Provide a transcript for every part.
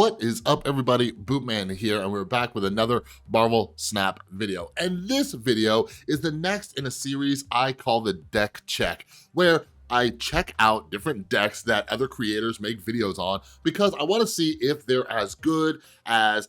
What is up, everybody? Bootman here, and we're back with another Marvel Snap video. And this video is the next in a series I call the Deck Check, where I check out different decks that other creators make videos on because I want to see if they're as good as,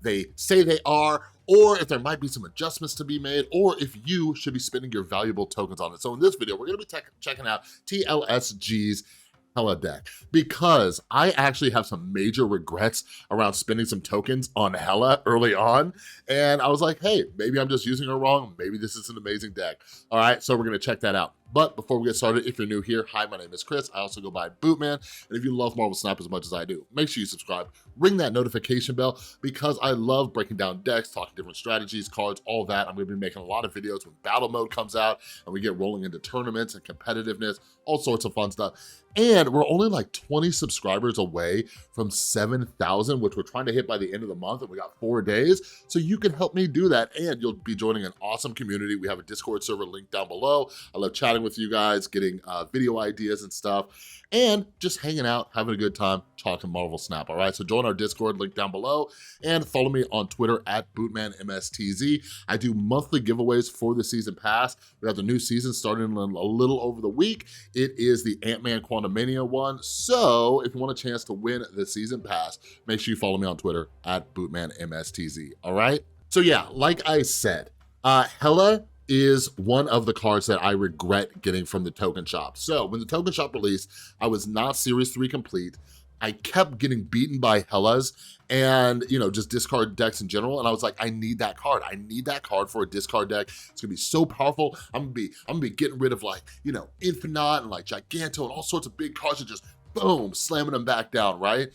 they say they are, or if there might be some adjustments to be made, or if you should be spending your valuable tokens on it. So in this video, we're going to be checking out TLSG's Hela deck, because I actually have some major regrets around spending some tokens on Hela early on, and I was like, hey, maybe I'm just using her wrong, maybe this is an amazing deck. All right, so we're gonna check that out. But before we get started, if you're new here, hi, my name is Chris. I also go by Bootman, and if you love Marvel Snap as much as I do, make sure you subscribe, ring that notification bell, because I love breaking down decks, talking different strategies, cards, all that. I'm gonna be making a lot of videos when battle mode comes out, and we get rolling into tournaments and competitiveness, all sorts of fun stuff. And we're only like 20 subscribers away from 7,000, which we're trying to hit by the end of the month, and we got 4 days. So you can help me do that, and you'll be joining an awesome community. We have a Discord server linked down below. I love chatting with you guys, getting video ideas and stuff, and just hanging out, having a good time, talking Marvel Snap, all right? So join our Discord, link down below, and follow me on Twitter at BootmanMSTZ. I do monthly giveaways for the season pass. We have the new season starting in a little over the week. It is the Ant-Man Quantumania one, so if you want a chance to win the season pass, make sure you follow me on Twitter at BootmanMSTZ, all right? So yeah, like I said, Hela is one of the cards that I regret getting from the token shop. So when the token shop released, I was not Series 3 complete. I kept getting beaten by Helas and, just discard decks in general. And I was like, I need that card. I need that card for a discard deck. It's gonna be so powerful. I'm gonna be getting rid of Infinaut and Giganto and all sorts of big cards and just boom, slamming them back down, right?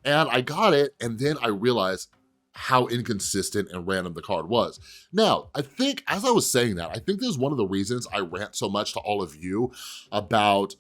And I got it, and then I realized how inconsistent and random the card was. Now, I think, as I was saying that, I think this is one of the reasons I rant so much to all of you about,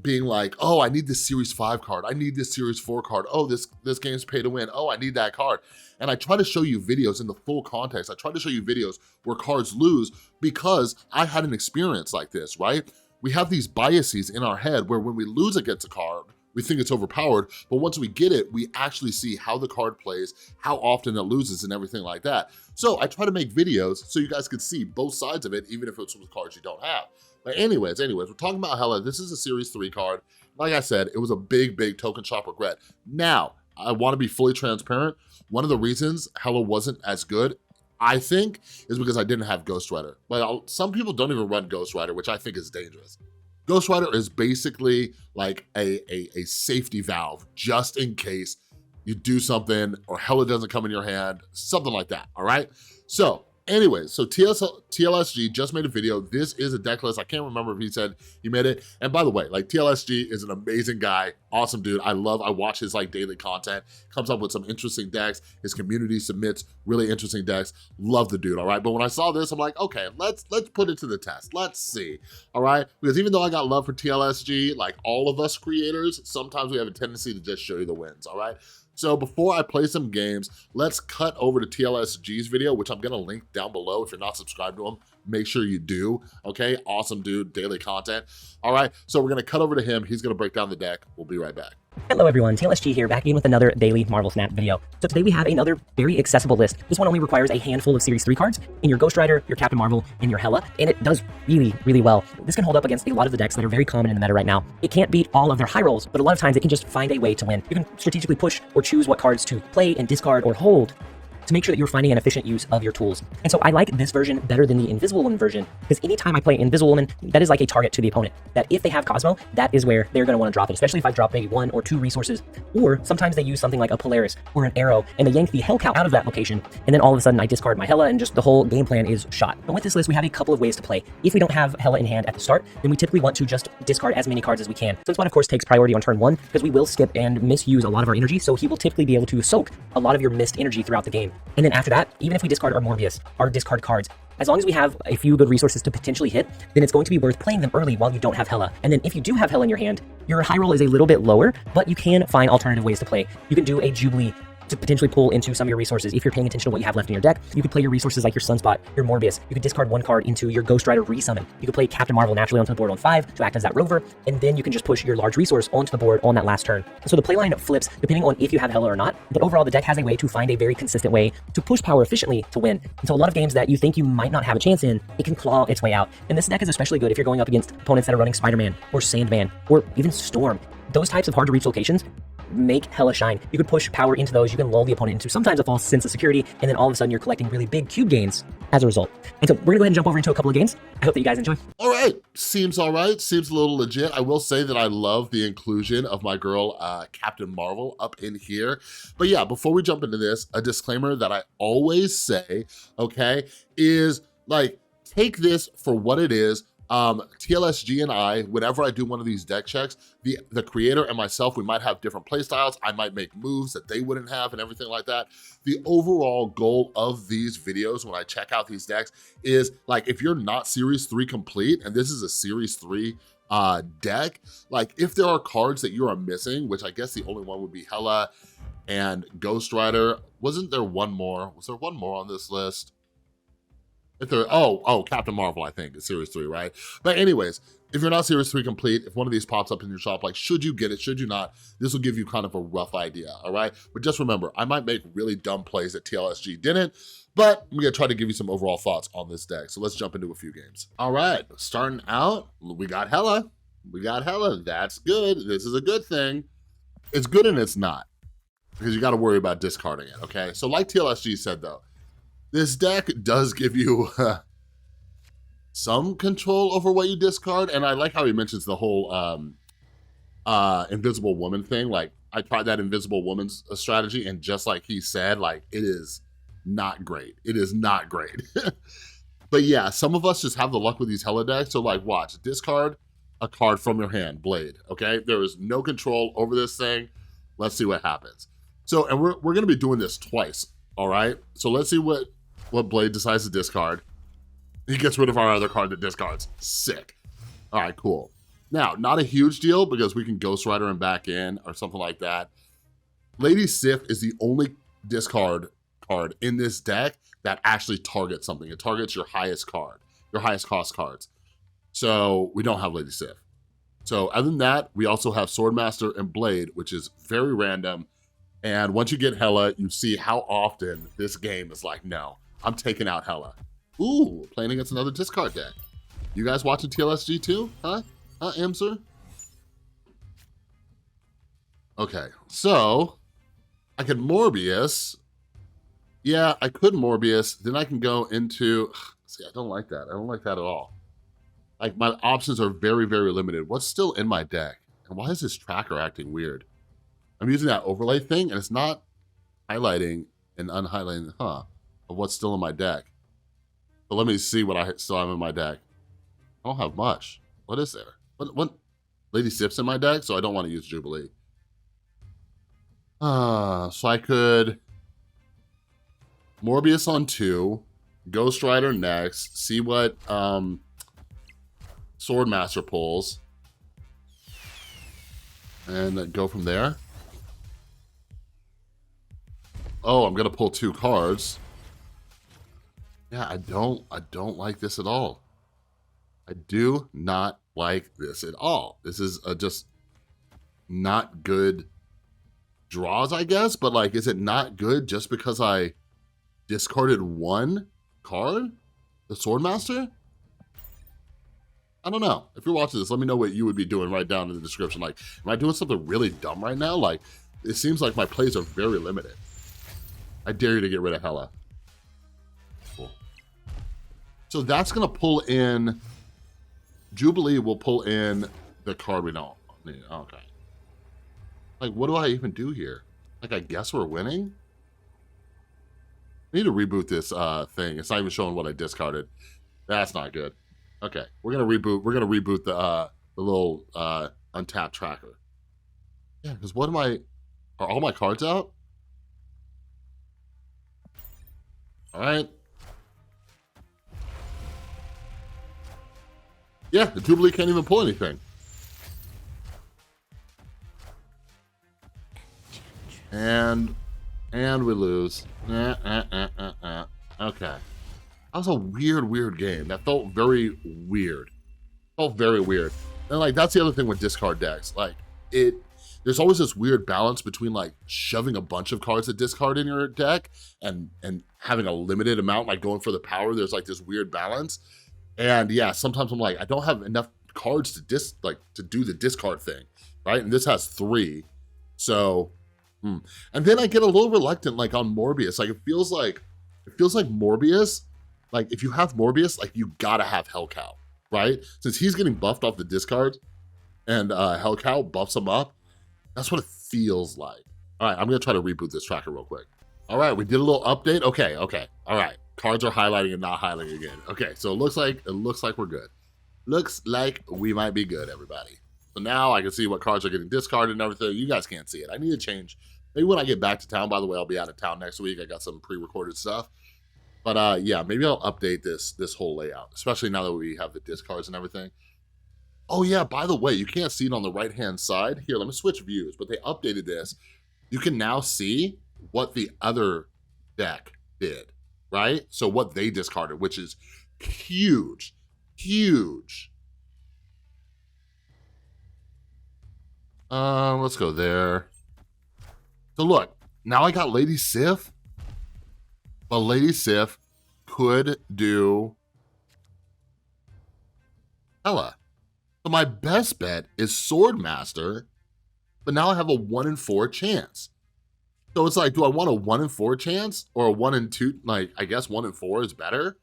being like, oh, I need this Series 5 card. I need this Series 4 card. Oh, this game's pay to win. Oh, I need that card. And I try to show you videos in the full context. I try to show you videos where cards lose because I had an experience like this, right? We have these biases in our head where when we lose against a card, we think it's overpowered, but once we get it, we actually see how the card plays, how often it loses, and everything like that. So I try to make videos so you guys could see both sides of it, even if it's with cards you don't have. But anyways, we're talking about Hela. This is a Series 3 card. Like I said, it was a big token shop regret. Now, I want to be fully transparent. One of the reasons Hela wasn't as good, I think, is because I didn't have Ghost Rider. But some people don't even run Ghost Rider, which I think is dangerous. Ghost Rider is basically like a safety valve, just in case you do something or Hela doesn't come in your hand, something like that, all right? So anyways, so TLSG just made a video. This is a deck list. I can't remember if he said he made it. And by the way, TLSG is an amazing guy, awesome dude. I watch his daily content, comes up with some interesting decks. His community submits really interesting decks. Love the dude, all right? But when I saw this, I'm like, okay, let's put it to the test. Let's see, all right? Because even though I got love for TLSG, like all of us creators, sometimes we have a tendency to just show you the wins, all right? So before I play some games, let's cut over to TLSG's video, which I'm gonna link down below. If you're not subscribed to him, make sure you do, okay? Awesome dude, daily content. All right, so we're gonna cut over to him. He's gonna break down the deck. We'll be right back. Hello everyone, TLSG here, back again with another daily Marvel Snap video. So today we have another very accessible list. This one only requires a handful of Series 3 cards in your Ghost Rider, your Captain Marvel, and your Hela, and it does really, really well. This can hold up against a lot of the decks that are very common in the meta right now. It can't beat all of their high rolls, but a lot of times it can just find a way to win. You can strategically push or choose what cards to play and discard or hold to make sure that you're finding an efficient use of your tools. And so I like this version better than the Invisible Woman version, because anytime I play Invisible Woman, that is like a target to the opponent. That if they have Cosmo, that is where they're gonna wanna drop it, especially if I drop maybe 1 or 2 resources. Or sometimes they use something like a Polaris or an Arrow, and they yank the Hell Cow out of that location, and then all of a sudden I discard my Hela, and just the whole game plan is shot. But with this list, we have a couple of ways to play. If we don't have Hela in hand at the start, then we typically want to just discard as many cards as we can. Sunspot, of course, takes priority on turn 1, because we will skip and misuse a lot of our energy, so he will typically be able to soak a lot of your missed energy throughout the game. And then after that, even if we discard our Morbius, our discard cards, as long as we have a few good resources to potentially hit, then it's going to be worth playing them early while you don't have Hela. And then if you do have Hela in your hand, your high roll is a little bit lower, but you can find alternative ways to play. You can do a Jubilee to potentially pull into some of your resources. If you're paying attention to what you have left in your deck, you could play your resources like your Sunspot, your Morbius. You could discard one card into your Ghost Rider resummon. You could play Captain Marvel naturally onto the board on 5 to act as that rover, and then you can just push your large resource onto the board on that last turn. So the playline flips depending on if you have Hela or not, but overall the deck has a way to find a very consistent way to push power efficiently to win. And so a lot of games that you think you might not have a chance in, it can claw its way out. And this deck is especially good if you're going up against opponents that are running Spider-Man or Sandman or even Storm. Those types of hard to reach locations make Hela shine. You could push power into those, you can lull the opponent into sometimes a false sense of security, and then all of a sudden you're collecting really big cube gains as a result. And so we're gonna go ahead and jump over into a couple of games. I hope that you guys enjoy. All right, seems all right, seems a little legit. I will say that I love the inclusion of my girl, Captain Marvel up in here. But yeah, before we jump into this, a disclaimer that I always say, okay, is like, take this for what it is. TLSG and I, whenever I do one of these deck checks, the creator and myself, we might have different play styles. I might make moves that they wouldn't have and everything like that. The overall goal of these videos when I check out these decks is like, if you're not Series 3 complete, and this is a Series 3 deck, like if there are cards that you are missing, which I guess the only one would be Hela and Ghost Rider. Wasn't there one more? Was there one more on this list? If they're, Captain Marvel, I think, is Series 3, right? But anyways, if you're not Series 3 complete, if one of these pops up in your shop, like, should you get it, should you not? This will give you kind of a rough idea, all right? But just remember, I might make really dumb plays that TLSG didn't, but I'm gonna try to give you some overall thoughts on this deck. So let's jump into a few games. All right, starting out, we got Hela. We got Hela, that's good. This is a good thing. It's good and it's not, because you gotta worry about discarding it, okay? So like TLSG said though, this deck does give you some control over what you discard, and I like how he mentions the whole Invisible Woman thing. Like, I tried that Invisible Woman's strategy, and just like he said, like, it is not great. It is not great. But yeah, some of us just have the luck with these Hela decks, so like, watch, discard a card from your hand, Blade, okay? There is no control over this thing. Let's see what happens. So, and we're gonna be doing this twice, all right? So let's see what Blade decides to discard. He gets rid of our other card that discards. Sick. All right, cool. Now, not a huge deal because we can Ghost Rider him back in or something like that. Lady Sif is the only discard card in this deck that actually targets something. It targets your highest card, your highest cost cards. So we don't have Lady Sif. So other than that, we also have Swordmaster and Blade, which is very random. And once you get Hela, you see how often this game is like, no, I'm taking out Hela. Ooh, playing against another discard deck. You guys watching TLSG too? Huh, Amser? Okay, so I could Morbius. Yeah, I could Morbius. Then I can go into, see, I don't like that. I don't like that at all. Like, my options are very, very limited. What's still in my deck? And why is this tracker acting weird? I'm using that overlay thing, and it's not highlighting and unhighlighting, of what's still in my deck. But let me see what I still have in my deck. I don't have much. What is there? What? Lady Sif's in my deck, so I don't want to use Jubilee. So I could Morbius on 2, Ghost Rider next, see what Swordmaster pulls, and then go from there. Oh, I'm gonna pull 2 cards. Yeah, I don't like this at all. I do not like this at all. This is just not good draws, I guess, but like, is it not good just because I discarded 1 card? The Swordmaster? I don't know. If you're watching this, let me know what you would be doing right down in the description. Like, am I doing something really dumb right now? Like, it seems like my plays are very limited. I dare you to get rid of Hela. Cool. So that's going to pull in, Jubilee will pull in the card we don't need. Okay. Like, what do I even do here? Like, I guess we're winning? I need to reboot this thing. It's not even showing what I discarded. That's not good. Okay, we're gonna reboot. We're gonna reboot the little untapped tracker. Yeah, because what am I? Are all my cards out? All right. Yeah, the Jubilee can't even pull anything. And And we lose. Okay. That was a weird game. That felt very weird. Felt very weird. And like, that's the other thing with discard decks. Like, there's always this weird balance between like shoving a bunch of cards to discard in your deck and having a limited amount, like going for the power. There's like this weird balance. And yeah, sometimes I'm like, I don't have enough cards to do the discard thing, right? And this has 3. So, and then I get a little reluctant like on Morbius. Like it feels like Morbius, like if you have Morbius, like you gotta have Hellcow, right? Since he's getting buffed off the discard and Hellcow buffs him up, that's what it feels like. All right, I'm gonna try to reboot this tracker real quick. All right, we did a little update. Okay, all right. Cards are highlighting and not highlighting again. Okay, so it looks like we're good. Looks like we might be good, everybody. So now I can see what cards are getting discarded and everything. You guys can't see it. I need to change. Maybe when I get back to town, by the way, I'll be out of town next week. I got some pre-recorded stuff. But yeah, maybe I'll update this whole layout, especially now that we have the discards and everything. Oh yeah, by the way, you can't see it on the right-hand side. Here, let me switch views, but they updated this. You can now see what the other deck did, right? So what they discarded, which is huge, huge. Let's go there. So look, now I got Lady Sif, but Lady Sif could do Hela. So my best bet is Swordmaster, but now I have a 1 in 4 chance. So it's like, do I want a 1 in 4 chance or a 1 in 2? Like, I guess 1 in 4 is better.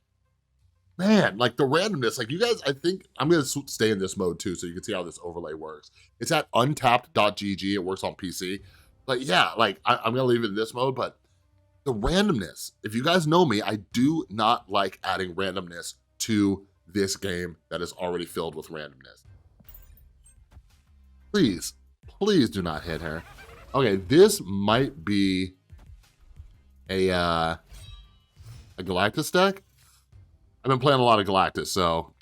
Man, like the randomness, like you guys, I think I'm gonna stay in this mode too so you can see how this overlay works. It's at untapped.gg, it works on PC. But yeah, like I'm gonna leave it in this mode, but the randomness, if you guys know me, I do not like adding randomness to this game that is already filled with randomness. Please, please do not hit her. Okay, this might be a Galactus deck. I've been playing a lot of Galactus, so.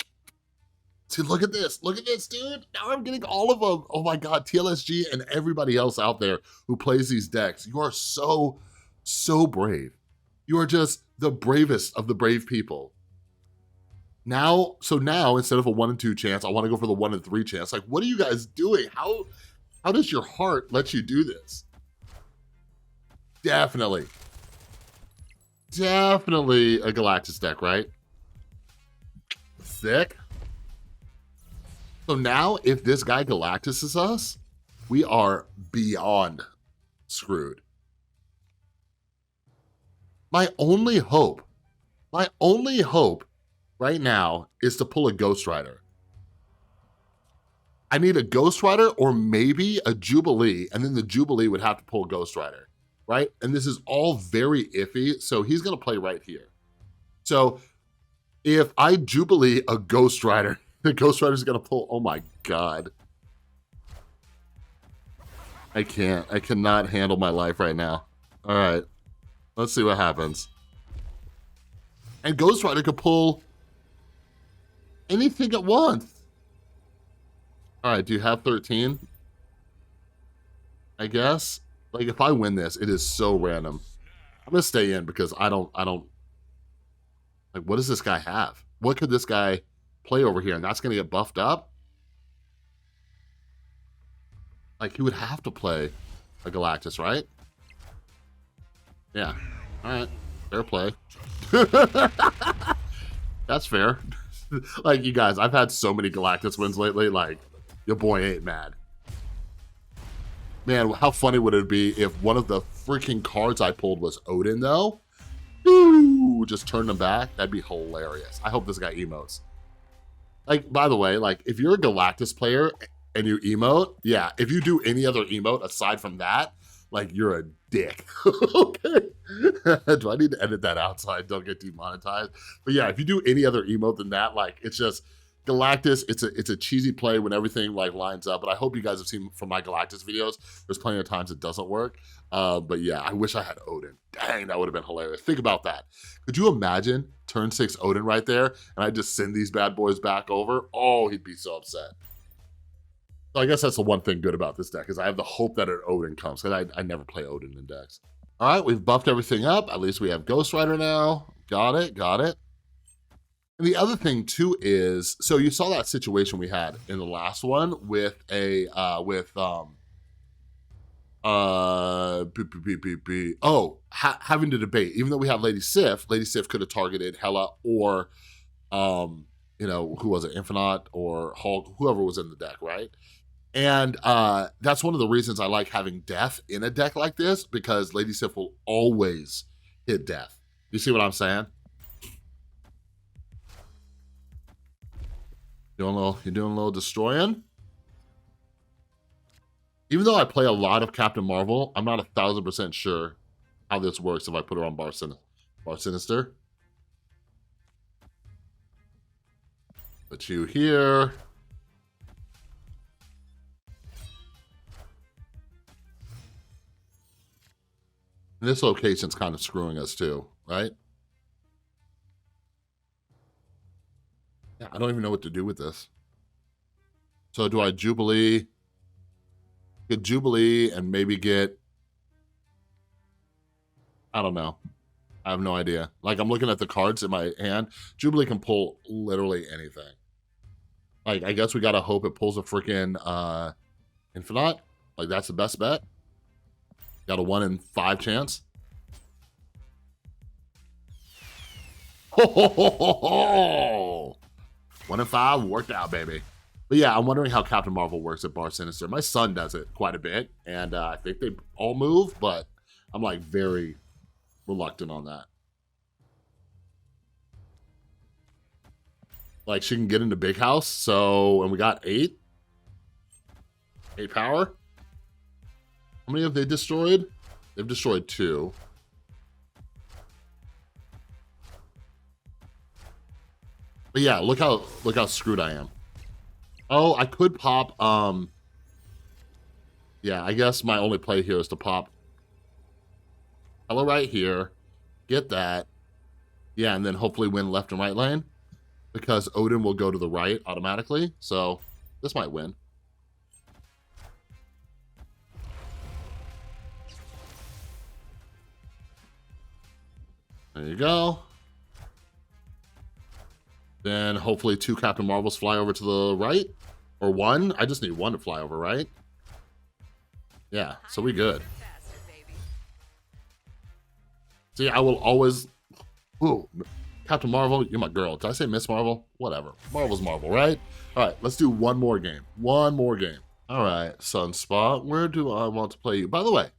See, look at this, dude. Now I'm getting all of them. Oh my God, TLSG and everybody else out there who plays these decks. You are so, so brave. You are just the bravest of the brave people. Now, instead of a 1 in 2 chance, I want to go for the 1 in 3 chance. Like, what are you guys doing? How does your heart let you do this? Definitely a Galactus deck, right? Sick. So now, if this guy Galactus is us, we are beyond screwed. My only hope right now is to pull a Ghost Rider. I need a Ghost Rider or maybe a Jubilee, and then the Jubilee would have to pull Ghost Rider, right? And this is all very iffy, so he's gonna play right here. So if I Jubilee a Ghost Rider, the Ghost Rider's gonna pull, oh my God. I cannot handle my life right now. All right, let's see what happens. And Ghost Rider could pull anything at once. All right, do you have 13? I guess. Like if I win this, it is so random. I'm gonna stay in because I don't, like what does this guy have? What could this guy play over here? And that's gonna get buffed up? Like he would have to play a Galactus, right? Yeah, all right, fair play. That's fair. Like you guys, I've had so many Galactus wins lately, like your boy ain't mad. Man, how funny would it be if one of the freaking cards I pulled was Odin though? Ooh, just turn them back, that'd be hilarious. I hope this guy emotes. Like, by the way, like if you're a Galactus player and you emote, yeah, if you do any other emote aside from that, like you're a dick. Okay. Do I need to edit that out so I don't get demonetized? But yeah, if you do any other emote than that, like it's just Galactus, it's a cheesy play when everything like lines up. But I hope you guys have seen from my Galactus videos, there's plenty of times it doesn't work. But yeah, I wish I had Odin. Dang, that would have been hilarious. Think about that. Could you imagine turn 6 Odin right there and I just send these bad boys back over? Oh, he'd be so upset. So I guess that's the one thing good about this deck is I have the hope that an Odin comes because I never play Odin in decks. All right, we've buffed everything up. At least we have Ghost Rider now. Got it, got it. And the other thing too is, so you saw that situation we had in the last one with a, having to debate. Even though we have Lady Sif could have targeted Hela or, you know, who was it, Infinaut or Hulk, whoever was in the deck, right? And that's one of the reasons I like having Death in a deck like this, because Lady Sif will always hit Death. You see what I'm saying? You're doing a little destroying? Even though I play a lot of Captain Marvel, I'm not 1,000% sure how this works if I put her on Bar Sinister. Put you here. And this location's kind of screwing us too, right? Yeah, I don't even know what to do with this. So do I Jubilee? Get Jubilee and maybe get, I don't know. I have no idea. Like, I'm looking at the cards in my hand. Jubilee can pull literally anything. Like, I guess we gotta hope it pulls a freaking Infinaut. Like, that's the best bet. Got a 1 in 5 chance. Ho, ho, ho, ho, ho. 1 in 5 worked out, baby. But yeah, I'm wondering how Captain Marvel works at Bar Sinister. My son does it quite a bit, and I think they all move, but I'm like very reluctant on that. Like, she can get into Big House, so, and we got 8 power. How many have they destroyed? They've destroyed 2. But yeah, look how screwed I am. Oh, I could pop, yeah, I guess my only play here is to pop Hela right here, get that, yeah, and then hopefully win left and right lane, because Odin will go to the right automatically, so this might win. There you go. Then hopefully 2 Captain Marvels fly over to the right. Or 1. I just need 1 to fly over, right? Yeah, so we good. See, I will always... Ooh, Captain Marvel, you're my girl. Did I say Miss Marvel? Whatever. Marvel's Marvel, right? All right, let's do one more game. One more game. All right, Sunspot, where do I want to play you? By the way,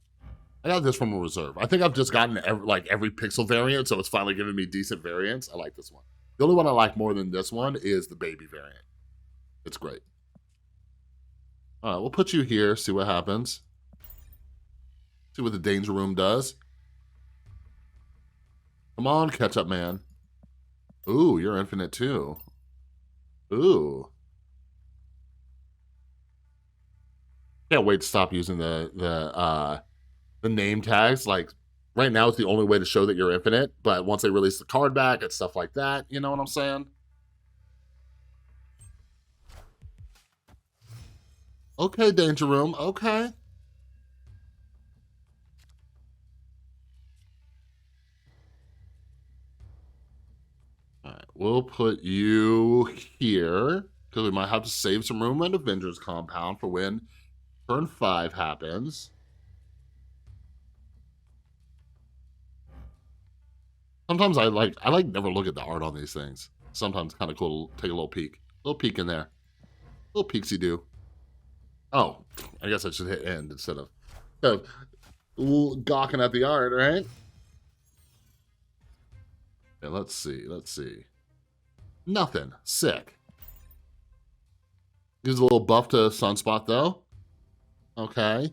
I got this from a reserve. I think I've just gotten every pixel variant, so it's finally giving me decent variants. I like this one. The only one I like more than this one is the baby variant. It's great. All right, we'll put you here, see what happens. See what the Danger Room does. Come on, catch up, man. Ooh, you're infinite too. Ooh. Can't wait to stop using the name tags. Like, right now it's the only way to show that you're infinite, but once they release the card back and stuff like that, you know what I'm saying? Okay, Danger Room, okay. All right, we'll put you here, because we might have to save some room at Avengers Compound for when turn 5 happens. Sometimes I never look at the art on these things. Sometimes kind of cool to take a little peek. Little peek in there. Little peeksy do. Oh, I guess I should hit end instead of gawking at the art, right? Yeah, let's see. Nothing. Sick. Gives a little buff to Sunspot though. Okay.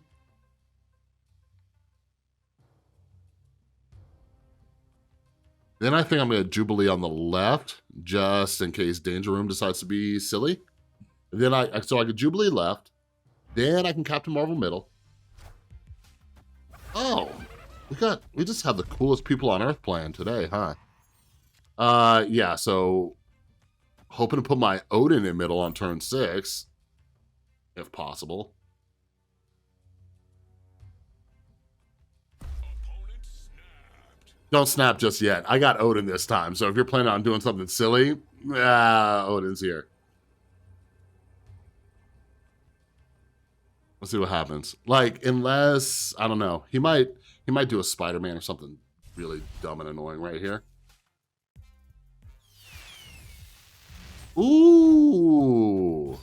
Then I think I'm going to Jubilee on the left, just in case Danger Room decides to be silly. Then so I could Jubilee left. Then I can Captain Marvel middle. Oh, we just have the coolest people on Earth playing today, huh? Yeah, so hoping to put my Odin in middle on turn 6, if possible. Don't snap just yet. I got Odin this time, so if you're planning on doing something silly, Odin's here. Let's see what happens. Like, unless, I don't know, he might do a Spider-Man or something really dumb and annoying right here. Ooh.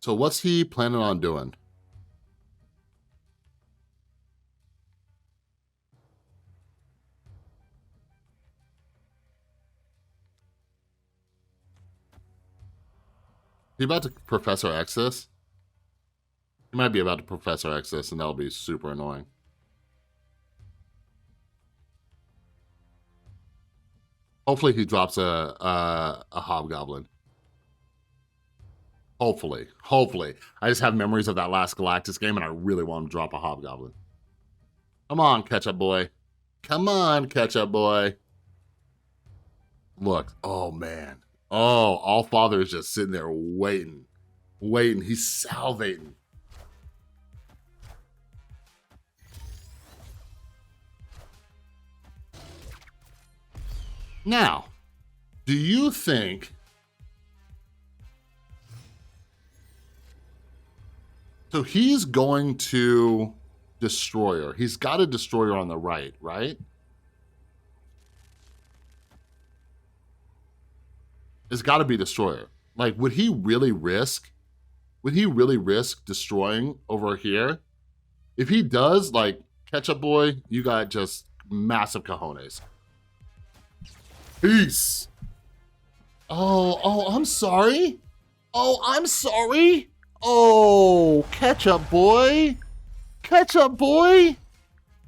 So what's he planning on doing? He about to Professor X this? He might be about to Professor X this, and that'll be super annoying. Hopefully he drops a Hobgoblin. Hopefully. I just have memories of that last Galactus game, and I really want him to drop a Hobgoblin. Come on, Ketchup Boy. Come on, Ketchup Boy. Look. Oh, man. Oh, Allfather is just sitting there waiting. He's salivating. Now, do you think... So he's going to Destroyer. He's got a Destroyer on the right, right? It's got to be Destroyer. Like, would he really risk destroying over here? If he does, like, Ketchup Boy, you got just massive cojones. Peace. Oh, I'm sorry. Oh, Ketchup Boy.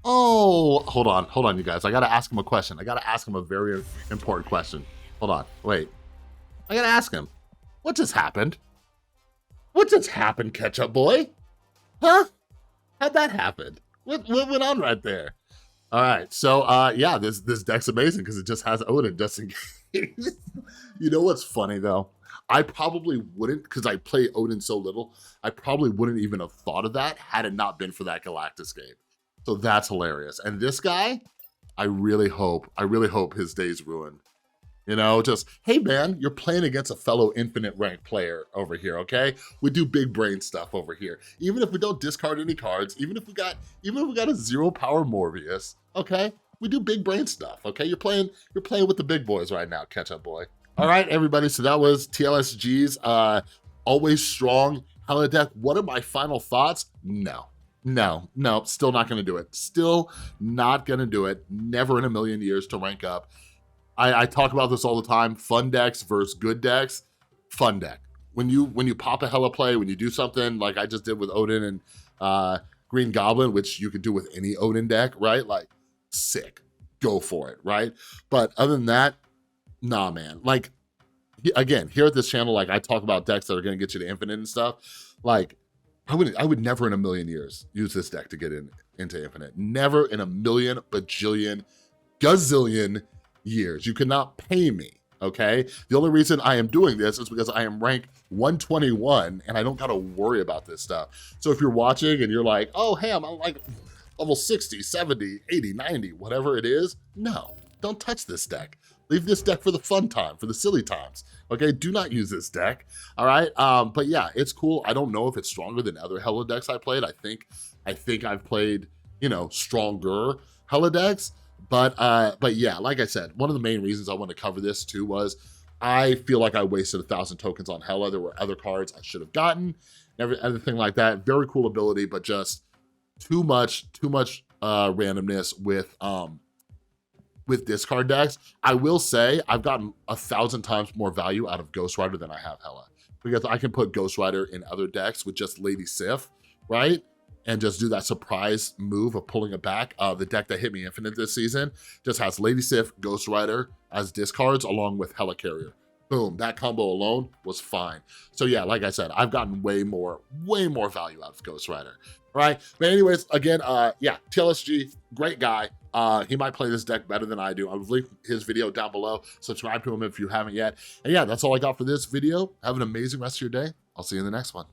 Oh, hold on, you guys. I gotta ask him a question. I gotta ask him a very important question. Hold on, wait. I gotta ask him. What just happened? Ketchup Boy? Huh? How'd that happen? What went on right there? All right, so yeah, this deck's amazing because it just has Odin just in case. You know what's funny though? I probably wouldn't, because I play Odin so little, I probably wouldn't even have thought of that had it not been for that Galactus game. So that's hilarious. And this guy, I really hope his day's ruined. You know, just, hey man, you're playing against a fellow infinite rank player over here, okay? We do big brain stuff over here. Even if we don't discard any cards, even if we got a 0 power Morbius, okay? We do big brain stuff, okay? You're playing with the big boys right now, Ketchup Boy. All right, everybody, so that was TLSG's Always Strong Hela deck. What are my final thoughts? No, still not gonna do it. Never in a million years to rank up. I talk about this all the time. Fun decks versus good decks. Fun deck. When you pop a Hela play, when you do something like I just did with Odin and Green Goblin, which you could do with any Odin deck, right? Like, sick. Go for it, right? But other than that, nah, man. Like, again, here at this channel, like I talk about decks that are gonna get you to infinite and stuff. Like, I would never in a million years use this deck to get into infinite. Never in a million, bajillion, gazillion years. You cannot pay me, okay? The only reason I am doing this is because I am ranked 121 and I don't gotta worry about this stuff. So if you're watching and you're like, oh, hey, I'm like level 60, 70, 80, 90, whatever it is, no, don't touch this deck. Leave this deck for the fun time, for the silly times, okay? Do not use this deck, all right? But yeah, it's cool. I don't know if it's stronger than other Hela decks I played. I think I've played, you know, stronger Hela decks, but yeah, like I said, one of the main reasons I wanted to cover this too was I feel like I wasted 1,000 tokens on Hela. There were other cards I should have gotten, everything like that. Very cool ability, but just too much randomness with discard decks. I will say I've gotten 1,000 times more value out of Ghost Rider than I have Hela, because I can put Ghost Rider in other decks with just Lady Sif, right? And just do that surprise move of pulling it back. The deck that hit me infinite this season just has Lady Sif, Ghost Rider as discards along with Hela Carrier. Boom, that combo alone was fine. So yeah, like I said, I've gotten way more value out of Ghost Rider, right? But anyways, again, yeah, TLSG, great guy. He might play this deck better than I do. I'll link his video down below. Subscribe to him if you haven't yet. And yeah, that's all I got for this video. Have an amazing rest of your day. I'll see you in the next one.